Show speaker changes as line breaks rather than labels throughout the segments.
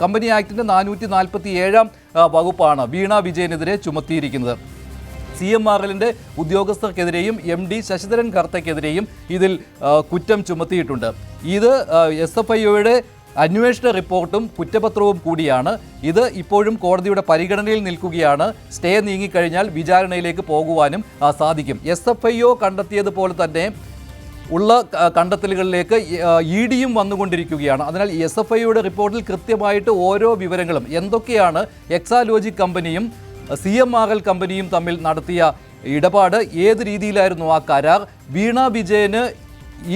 Company ആക്ടിന്റെ 447 വകുപ്പാണ് വീണ വിജയനെതിരെ ചുമത്തിയിരിക്കുന്നത്. CMRLന്റെ ഉദ്യോഗസ്ഥർക്കെതിരെയും MD Sasidharan കർത്തയ്ക്കെതിരെയും ഇതിൽ കുറ്റം ചുമത്തിയിട്ടുണ്ട്. ഇത് SFIOയുടെ അന്വേഷണ റിപ്പോർട്ടും കുറ്റപത്രവും കൂടിയാണ്. ഇത് ഇപ്പോഴും കോടതിയുടെ പരിഗണനയിൽ നിൽക്കുകയാണ്. സ്റ്റേ നീങ്ങിക്കഴിഞ്ഞാൽ വിചാരണയിലേക്ക് പോകുവാനും സാധിക്കും. SFIO കണ്ടെത്തിയതുപോലെ തന്നെ ഉള്ള കണ്ടെത്തലുകളിലേക്ക് EDയും വന്നുകൊണ്ടിരിക്കുകയാണ്. അതിനാൽ SFIOയുടെ റിപ്പോർട്ടിൽ കൃത്യമായിട്ട് ഓരോ വിവരങ്ങളും എന്തൊക്കെയാണ് എക്സാലോജിക് കമ്പനിയും CMRL കമ്പനിയും തമ്മിൽ നടത്തിയ ഇടപാട്, ഏത് രീതിയിലായിരുന്നു ആ കരാർ, വീണ വിജയന്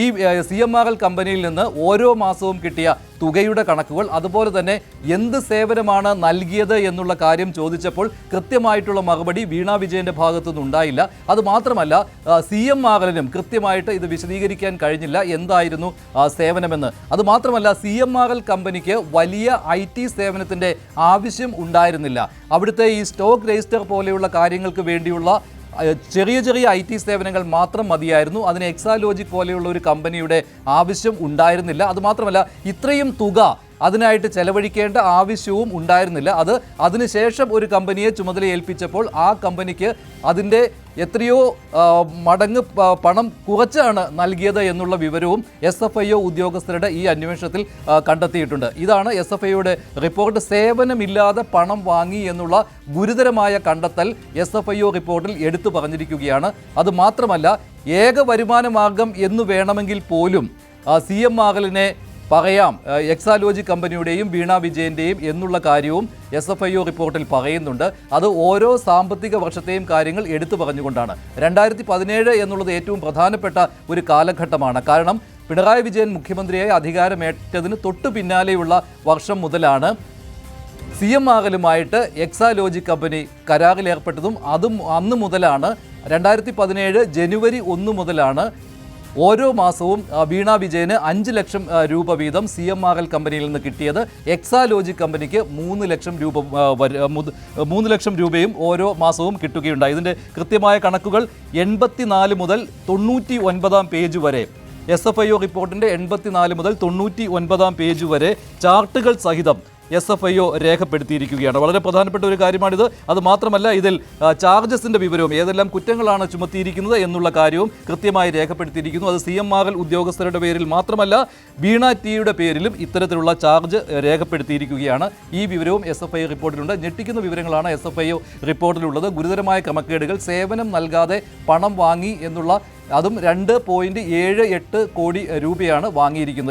ഈ CMRL കമ്പനിയിൽ നിന്ന് ഓരോ മാസവും കിട്ടിയ തുകയുടെ കണക്കുകൾ, അതുപോലെ തന്നെ എന്ത് സേവനമാണ് നൽകിയത് എന്നുള്ള കാര്യം ചോദിച്ചപ്പോൾ കൃത്യമായിട്ടുള്ള മറുപടി വീണ വിജയൻ്റെ ഭാഗത്തുനിന്ന് ഉണ്ടായില്ല. അതുമാത്രമല്ല CMRLനും കൃത്യമായിട്ട് ഇത് വിശദീകരിക്കാൻ കഴിഞ്ഞില്ല എന്തായിരുന്നു സേവനമെന്ന്. അതുമാത്രമല്ല CMRL കമ്പനിക്ക് വലിയ IT സേവനത്തിൻ്റെ ആവശ്യം ഉണ്ടായിരുന്നില്ല. അവിടുത്തെ ഈ സ്റ്റോക്ക് രജിസ്റ്റർ പോലെയുള്ള കാര്യങ്ങൾക്ക് വേണ്ടിയുള്ള ചെറിയ IT സേവനങ്ങൾ മാത്രം മതിയായിരുന്നു. അതിന് എക്സാലോജിക് പോലെയുള്ള ഒരു കമ്പനിയുടെ ആവശ്യം ഉണ്ടായിരുന്നില്ല. അതുമാത്രമല്ല ഇത്രയും തുക അതിനായിട്ട് ചെലവഴിക്കേണ്ട ആവശ്യവും ഉണ്ടായിരുന്നില്ല. അതിനുശേഷം ഒരു കമ്പനിയെ ചുമതല ഏൽപ്പിച്ചപ്പോൾ ആ കമ്പനിക്ക് അതിൻ്റെ എത്രയോ മടങ്ങ് പണം കുറച്ചാണ് നൽകിയത് എന്നുള്ള വിവരവും SFIO ഉദ്യോഗസ്ഥരുടെ ഈ അന്വേഷണത്തിൽ കണ്ടെത്തിയിട്ടുണ്ട്. ഇതാണ് SFIOയുടെ റിപ്പോർട്ട്. സേവനമില്ലാതെ പണം വാങ്ങി എന്നുള്ള ഗുരുതരമായ കണ്ടെത്തൽ SFIO റിപ്പോർട്ടിൽ എടുത്തു പറഞ്ഞിരിക്കുകയാണ്. അതുമാത്രമല്ല ഏക വരുമാന മാർഗം എന്ന് വേണമെങ്കിൽ പോലും CMRLനെ പറയാം എക്സാലോജിക് കമ്പനിയുടെയും വീണ വിജയൻ്റെയും എന്നുള്ള കാര്യവും SFIO റിപ്പോർട്ടിൽ പറയുന്നുണ്ട്. അത് ഓരോ സാമ്പത്തിക വർഷത്തെയും കാര്യങ്ങൾ എടുത്തു പറഞ്ഞുകൊണ്ടാണ്. 2017 എന്നുള്ളത് ഏറ്റവും പ്രധാനപ്പെട്ട ഒരു കാലഘട്ടമാണ്. കാരണം പിണറായി വിജയൻ മുഖ്യമന്ത്രിയായി അധികാരമേറ്റതിന് തൊട്ടു പിന്നാലെയുള്ള വർഷം മുതലാണ് CMRLുമായിട്ട് എക്സാലോജിക് കമ്പനി കരാറിലേർപ്പെട്ടതും. അന്ന് മുതലാണ് 2017 ജനുവരി 1 മുതലാണ് ഓരോ മാസവും വീണ വിജയന് 5 ലക്ഷം രൂപ വീതം CMRL കമ്പനിയിൽ നിന്ന് കിട്ടിയത്. എക്സാലോജിക് കമ്പനിക്ക് 3 ലക്ഷം രൂപയും ഓരോ മാസവും കിട്ടുകയുണ്ടായി. ഇതിൻ്റെ കൃത്യമായ കണക്കുകൾ 84 മുതൽ 99 പേജ് വരെ, SFIO റിപ്പോർട്ടിൻ്റെ 84 മുതൽ 99 പേജ് വരെ ചാർട്ടുകൾ സഹിതം SFIO രേഖപ്പെടുത്തിയിരിക്കുകയാണ്. വളരെ പ്രധാനപ്പെട്ട ഒരു കാര്യമാണിത്. അതുമാത്രമല്ല ഇതിൽ ചാർജസിൻ്റെ വിവരവും ഏതെല്ലാം കുറ്റങ്ങളാണ് ചുമത്തിയിരിക്കുന്നത് എന്നുള്ള കാര്യവും കൃത്യമായി രേഖപ്പെടുത്തിയിരിക്കുന്നു. അത് CMRL ഉദ്യോഗസ്ഥരുടെ പേരിൽ മാത്രമല്ല വീണ ടിയുടെ പേരിലും ഇത്തരത്തിലുള്ള ചാർജ് രേഖപ്പെടുത്തിയിരിക്കുകയാണ്. ഈ വിവരവും SFIO റിപ്പോർട്ടിലുണ്ട്. ഞെട്ടിക്കുന്ന വിവരങ്ങളാണ് SFIO റിപ്പോർട്ടിലുള്ളത്. ഗുരുതരമായ ക്രമക്കേടുകൾ, സേവനം നൽകാതെ പണം വാങ്ങി എന്നുള്ള, അതും 2.78 കോടി രൂപയാണ് വാങ്ങിയിരിക്കുന്നത്.